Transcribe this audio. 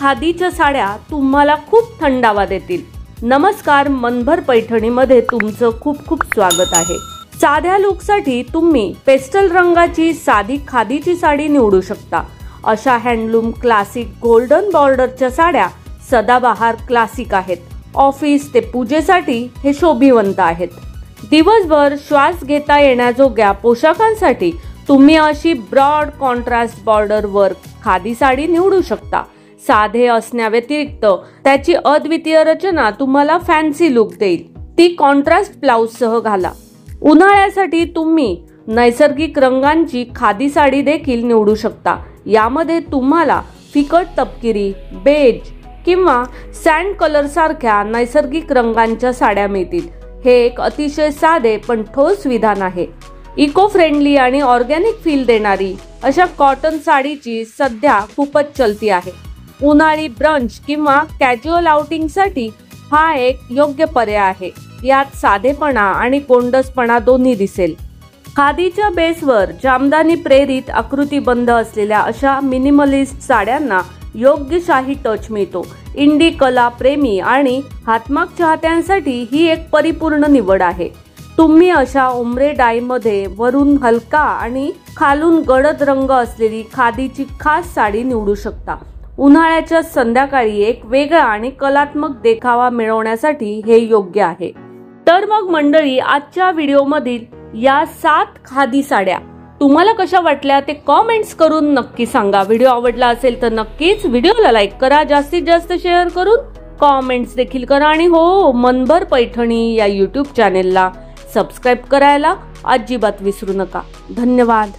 खादीच्या साड्या तुम्हाला खूप थंडावा देतील। नमस्कार, मनभर पैठणीमध्ये तुमचं खूप खूप स्वागत आहे। साध्या लुकसाठी तुम्ही पेस्टल रंगाची साधी खादीची साडी निवडू शकता। अशा हँडलूम क्लासिक गोल्डन बॉर्डरच्या साड्या सदाबहार क्लासिक आहेत। ऑफिस ते पूजेसाठी हे शोभिवंत आहेत। दिवसभर श्वास घेता येण्याजोग्या पोशाखांसाठी तुम्ही अशी broad contrast border work khadi sari निवडू शकता। साधे असण्याव्यतिरिक्त त्याची अद्वितीय रचना तुम्हाला फॅन्सी लुक देईल। ती कॉन्ट्रास्ट ब्लाउज सह घाला। उन्हाळ्यासाठी तुम्ही नैसर्गिक रंगांची खादी साडी देखील निवडू शकता। यामध्ये तुम्हाला फिकट तपकिरी, बेज किंवा सँड कलर सारख्या नैसर्गिक रंगांच्या साड्या मिळतील। हे एक अतिशय साधे पण ठोस विधान आहे। इको फ्रेंडली आणि ऑर्गॅनिक फील देणारी अशा कॉटन साडीची सध्या खूपच चलती आहे। उन्हाळी ब्रंच किंवा कॅज्युअल आउटिंगसाठी हा एक योग्य पर्याय आहे। यात साधेपणा आणि गोंडसपणा दोन्ही दिसेल। खादीच्या बेसवर जामदानी प्रेरित आकृतीबंध असलेल्या अशा मिनिमलिस्ट साड्यांना योग्य शाही टच मिळतो। इंडी कला प्रेमी आणि हातमाग चाहत्यांसाठी ही एक परिपूर्ण निवड आहे। तुम्ही अशा ओम्ब्रे डायमध्ये वरून हलका आणि खालून गडद रंग असलेली खादीची खास साडी निवडू शकता। उन्हाळ्याच्या संध्याकाळी एक वेगळा आणि कलात्मक देखावा मिळवण्यासाठी हे योग्य आहे। तर मग मंडळी, आजच्या व्हिडिओमधील या 7 खादी साड्या तुम्हाला कशा वाटल्या ते कमेंट्स करून नक्की सांगा। व्हिडिओ आवडला असेल तर नक्कीच व्हिडिओला लाईक करा, जास्तीत जास्त शेअर करून कमेंट्स देखील करा आणि हो, मनभर पैठणी या YouTube चॅनेलला सबस्क्राइब करायला अजिबात विसरू नका। धन्यवाद।